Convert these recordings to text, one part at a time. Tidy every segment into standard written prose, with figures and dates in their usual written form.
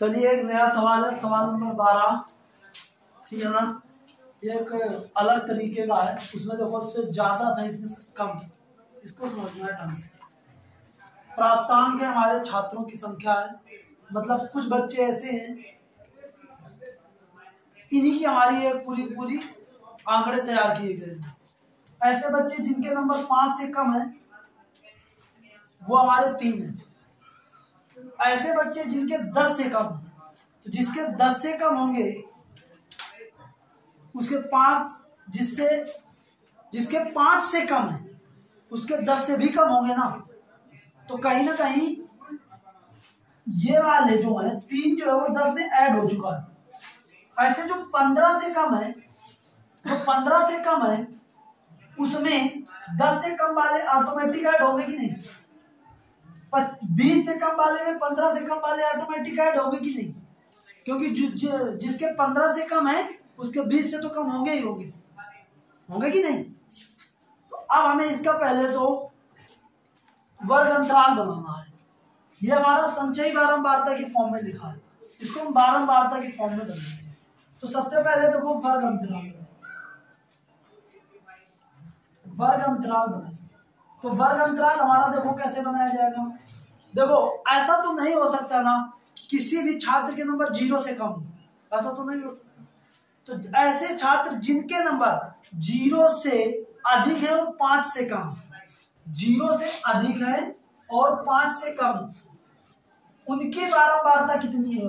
चलिए एक नया सवाल है, सवाल नंबर 12, ठीक है ना। ये एक अलग तरीके का है, उसमें देखो इससे ज्यादा था, इसमें से कम, इसको समझना है ढंग से। प्राप्तांक है हमारे छात्रों की संख्या है, मतलब कुछ बच्चे ऐसे हैं, इन्हीं की हमारी एक पूरी पूरी आंकड़े तैयार किए गए हैं। ऐसे बच्चे जिनके नंबर 5 से कम है वो हमारे 3 हैं। ऐसे बच्चे जिनके 10 से कम, तो जिसके 10 से कम होंगे उसके 5, जिसके 5 से कम है उसके 10 से भी कम होंगे ना, तो कहीं ना कहीं ये वाले जो है 3 जो है वो 10 में ऐड हो चुका है। ऐसे जो 15 से कम है, जो 15 से कम है उसमें 10 से कम वाले ऑटोमेटिक ऐड होंगे कि नहीं? 20 से कम वाले में 15 से कम वाले ऑटोमेटिक ऐड होंगे कि नहीं? क्योंकि जिसके 15 से कम है उसके 20 से तो कम होंगे ही होंगे कि नहीं? तो अब हमें इसका पहले तो वर्ग अंतराल बनाना है। ये हमारा संचयी बारंबारता की फॉर्म में लिखा है, इसको हम बारंबारता की फॉर्म में बनाएंगे। तो सबसे पहले देखो वर्ग अंतराल बनाएंगे। तो वर्ग अंतराल हमारा देखो कैसे बनाया जाएगा। देखो ऐसा तो नहीं हो सकता ना किसी भी छात्र के नंबर 0 से कम हो, ऐसा तो नहीं हो सकता। तो ऐसे छात्र जिनके नंबर 0 से अधिक है और 5 से कम, 0 से अधिक है और 5 से कम, उनकी बारंबारता कितनी है?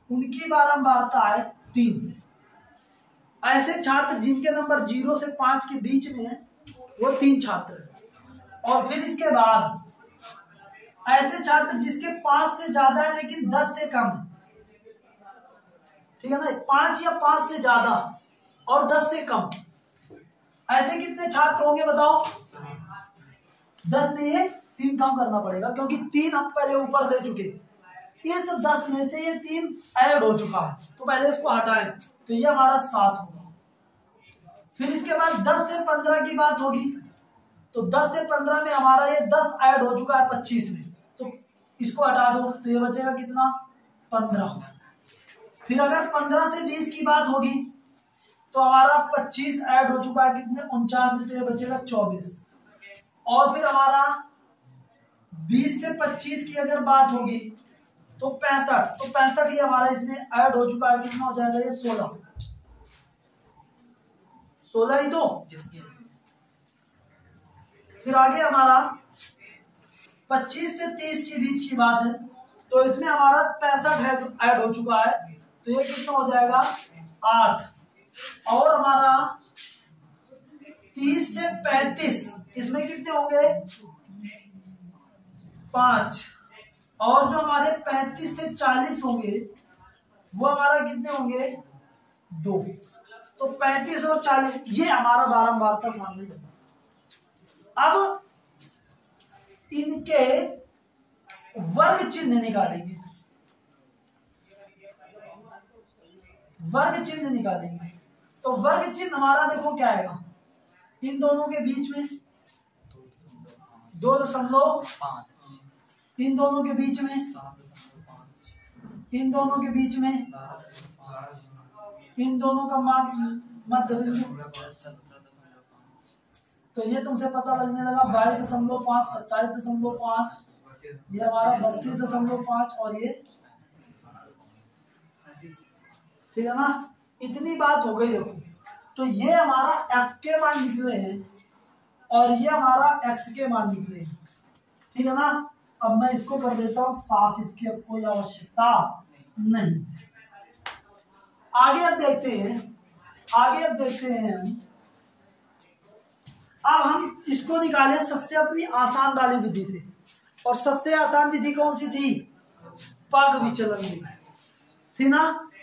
उनकी बारंबारता है 3। ऐसे छात्र जिनके नंबर 0 से 5 के बीच में है वो 3 छात्र है। और फिर इसके बाद ऐसे छात्र जिसके 5 से ज्यादा है लेकिन 10 से कम है, ठीक है ना, 5 या 5 से ज्यादा और 10 से कम, ऐसे कितने छात्र होंगे बताओ? 10 में ये 3 कम करना पड़ेगा क्योंकि 3 हम पहले ऊपर ले चुके, इस 10 में से ये 3 ऐड हो चुका है, तो पहले इसको हटाएं, तो ये हमारा 7 होगा। फिर इसके बाद 10 से 15 की बात होगी, तो 10 से 15 में हमारा ये 10 ऐड हो चुका है 25 में, तो इसको हटा दो, तो ये बचेगा कितना? 15। फिर अगर 15 से 20 की बात होगी तो हमारा 25 ऐड हो चुका है कितने? 49 में, तो ये बचेगा 24। और फिर हमारा 20 से 25 की अगर बात होगी तो 65, तो 65 ही हमारा इसमें ऐड हो चुका है, कितना हो जाएगा ये? 16 ही तो। फिर आगे हमारा 25 से 30 के बीच की बात है, तो इसमें हमारा 65 ऐड हो चुका है, तो ये कितना हो जाएगा? 8। और हमारा 30 से 35, इसमें कितने होंगे? 5। और जो हमारे 35 से 40 होंगे वो हमारा कितने होंगे? 2। तो 35 और 40 ये हमारा बारंबारता शामिल है। अब इनके वर्ग चिन्ह निकालेंगे, तो वर्ग चिन्ह हमारा देखो क्या आएगा? इन दोनों के बीच में 2.5, इन दोनों के बीच में, इन दोनों के बीच में, इन दोनों का मध्य बिंदु, तो ये तुमसे पता लगने लगा 22.5, 27.5, ये हमारा 32.5 और ये, ठीक है ना। इतनी बात हो गई देखो। तो ये हमारा f के मान निकले हैं और ये हमारा x के मान निकले हैं, ठीक है ना। अब मैं इसको कर देता हूं साफ, इसकी अब कोई आवश्यकता नहीं। आगे अब देखते हैं अब हम इसको निकाले सबसे अपनी आसान वाली विधि से, और सबसे आसान विधि कौन सी थी? पग विचलन विधि थी ना।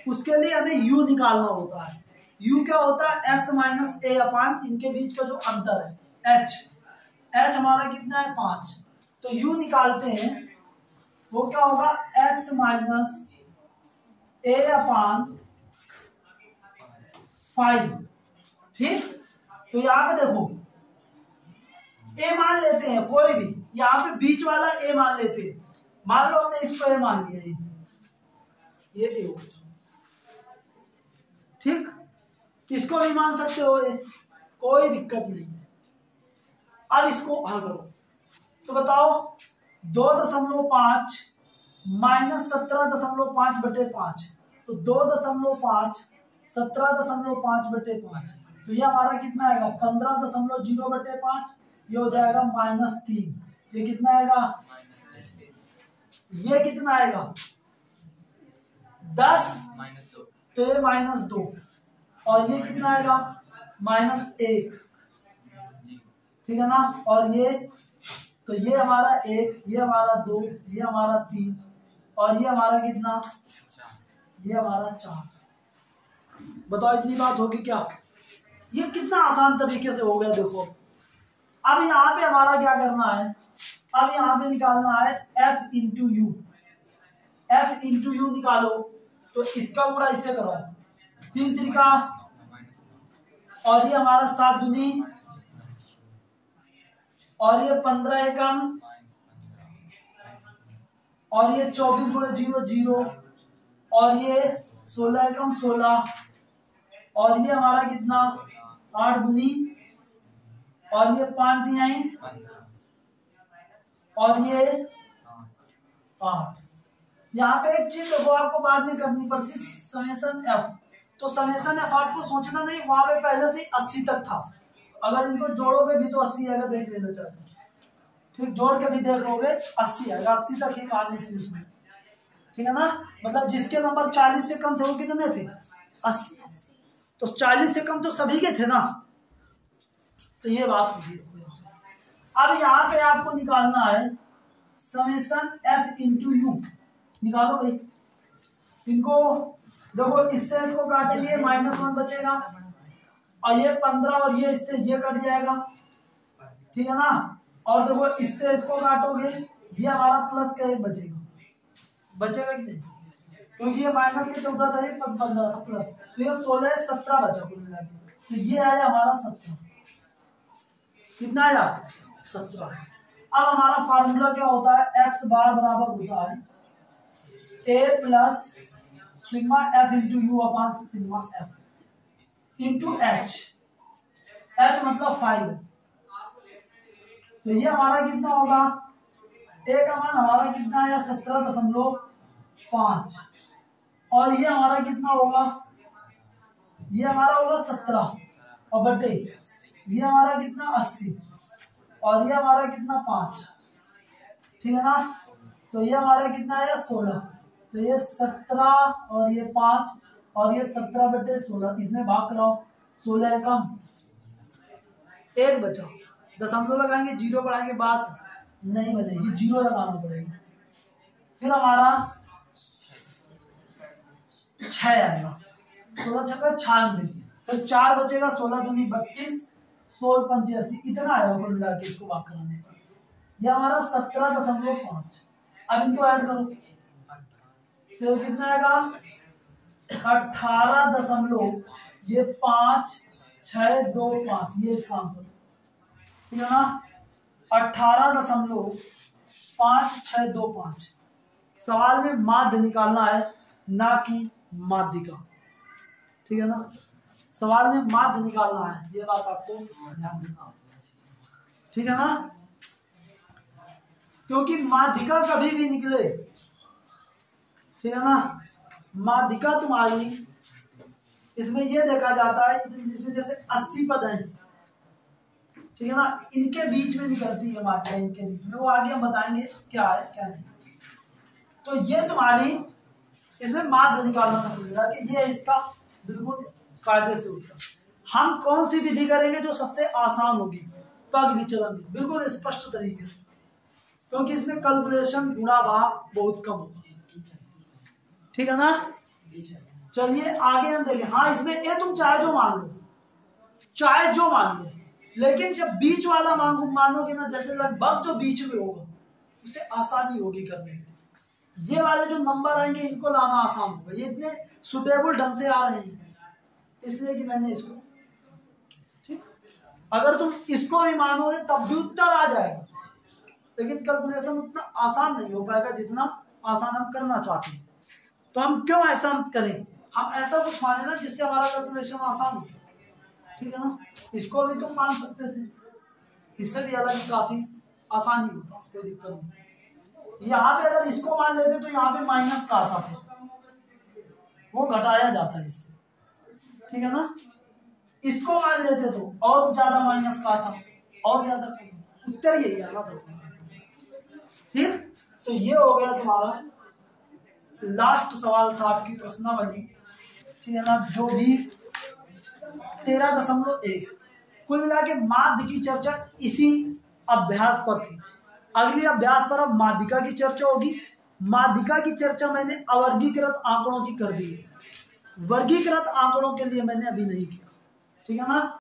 उसके लिए हमें u निकालना होता है। u क्या होता है? x माइनस a अपान इनके बीच का जो अंतर है h हमारा कितना है? 5। तो u निकालते हैं, वो क्या होगा? x माइनस a अपान 5, ठीक। तो यहाँ पे देखो a मान लेते हैं कोई भी, यहाँ पे बीच वाला a मान लेते हैं, मान लो हमने इसको ए मान लिया, ये ए हो, ठीक, इसको भी मान सकते हो ए, कोई दिक्कत नहीं है। अब इसको हल करो तो बताओ 2.5 माइनस 17.5 बटे 5, तो 2.5 17.5 बटे 5, तो ये हमारा कितना आएगा 15.0 बटे 5, ये हो जाएगा -3, ये कितना आएगा, ये कितना आएगा 10, तो ये -2, और ये कितना आएगा -1, ठीक है ना, और ये, तो ये हमारा 1, ये हमारा 2, ये हमारा 3, और ये हमारा कितना, ये हमारा 4। बताओ इतनी बात होगी क्या? ये कितना आसान तरीके से हो गया देखो। अब यहाँ पे हमारा क्या करना है, अब यहाँ पे निकालना है f into you, f into you निकालो, तो इसका गुणा इससे करो, 3 तरीका, और ये हमारा 7 दूनी, और ये 15 एकम, और ये 24 गुणे 0 0, और ये 16 एकम 16, और ये हमारा कितना 8 दूनी, और ये 5 तिहाई, और ये 8। यहाँ पे एक चीज देखो आपको बाद में करनी पड़ती, समेशन एफ, तो समेशन एफ आपको सोचना नहीं, वहां पे पहले से 80 तक था, अगर इनको जोड़ोगे भी तो 80 आएगा, देख लेना चाहते, ठीक, जोड़ के भी देख लोगे 80 आएगा, 80 तक ही कहानी थी उसमें, ठीक है ना, मतलब जिसके नंबर 40 से कम थे वो कितने थे 80, तो 40 से कम तो सभी के थे ना, तो ये बात होगी। अब यहाँ पे आपको निकालना है समेशन एफ इंटू यू, निकालो भाई, इनको देखो, इससे इसको काटेंगे -1 बचेगा, और ये 15 और ये इससे ये कट जाएगा, ठीक है ना, और देखो इससे इसको काटोगे, ये हमारा प्लस का 1 बचेगा, बचेगा कि नहीं, क्योंकि ये माइनस के 14 था, ये 15 था प्लस, तो ये 16 17 बचा कुल मिला के, तो ये आया हमारा 17, कितना आया 17। अब हमारा फार्मूला क्या होता है, x बार बराबर होता है a plus sigma f into you upon sigma f into h, h मतलब 5, तो ये हमारा कितना होगा, a का मान हमारा कितना आया 17.5, और ये हमारा कितना होगा, ये हमारा होगा 17, और बटे ये हमारा कितना 80, और ये हमारा कितना 5, ठीक है ना, तो ये हमारा कितना आया 16, तो ये 17 और ये 5, और ये 17 बटे 16, इसमें भाग कराओ, 16 कम 1 बचा, दशमलव लगाएंगे, 0 बढ़ाएंगे, बात नहीं बनेगी, 0 लगाना पड़ेगा, फिर हमारा 6 आएगा, 16 छक्का 96, फिर 4 बचेगा, 16 दूनी 32, 16 पंचे 80, इतना आएगा कुल मिला के इसको भाग कराने पर, यह हमारा 17.5। अब इनको ऐड करो, तो कितना आएगा 18 ये 5 6 2 5, ये इसका आंसर, ठीक है ना, 18.5625। सवाल में माध्य निकालना है, ना कि माध्यिका, ठीक है ना, सवाल में माध्य निकालना है, ये बात आपको ध्यान देना, ठीक है ना, क्योंकि माध्यिका कभी भी निकले, ठीक है ना, माध्यिका तुम्हारी इसमें ये देखा जाता है, जिसमें जैसे 80 पद हैं, ठीक है ना, इनके बीच में निकलती है माध्यिका, इनके बीच में, वो आगे हम बताएंगे क्या है क्या नहीं, तो ये तुम्हारी इसमें माध्य निकालना पड़ेगा कि ये इसका बिल्कुल कायदे से उठा। हम कौन सी विधि करेंगे जो सबसे आसान होगी, पग विचलन, बिल्कुल स्पष्ट तरीके से, क्योंकि इसमें कैलकुलेशन गुणा भाग बहुत कम होगा, ठीक है ना। चलिए आगे हम देखें, हाँ इसमें ये तुम चाहे जो मान लो, चाहे जो मान लो, लेकिन जब बीच वाला मानोगे ना, जैसे लगभग जो बीच में होगा उससे आसानी होगी करने में, ये वाले जो नंबर आएंगे इनको लाना आसान होगा, ये इतने सुटेबल ढंग से आ रहे हैं, इसलिए कि मैंने इसको, ठीक, अगर तुम इसको भी मानोगे तब भी उत्तर आ जाएगा, लेकिन कैलकुलेशन उतना आसान नहीं हो पाएगा जितना आसान हम करना चाहते हैं। तो हम क्यों ऐसा करें, हम ऐसा कुछ माने ना जिससे हमारा कैलकुलेशन आसान हो, ठीक है ना। इसको भी तुम मान सकते थे, इससे भी अलग काफी आसानी होता, कोई दिक्कत नहीं। यहाँ पे अगर इसको मान लेते तो यहाँ पे माइनस का आता है, वो घटाया जाता है इससे, ठीक है ना। इसको मान लेते तो और ज्यादा माइनस का आता, और ज्यादा कम, उत्तर यही आ रहा था। ठीक, तो ये हो गया तुम्हारा लास्ट सवाल था आपकी प्रश्नावली, ठीक है ना, जो भी 13.1। कुल मिला के माध्य की चर्चा इसी अभ्यास पर थी। अगली अभ्यास पर अब माध्यिका की चर्चा होगी। माध्यिका की चर्चा मैंने अवर्गीकृत आंकड़ों की कर दी है, वर्गीकृत आंकड़ों के लिए मैंने अभी नहीं किया, ठीक है ना।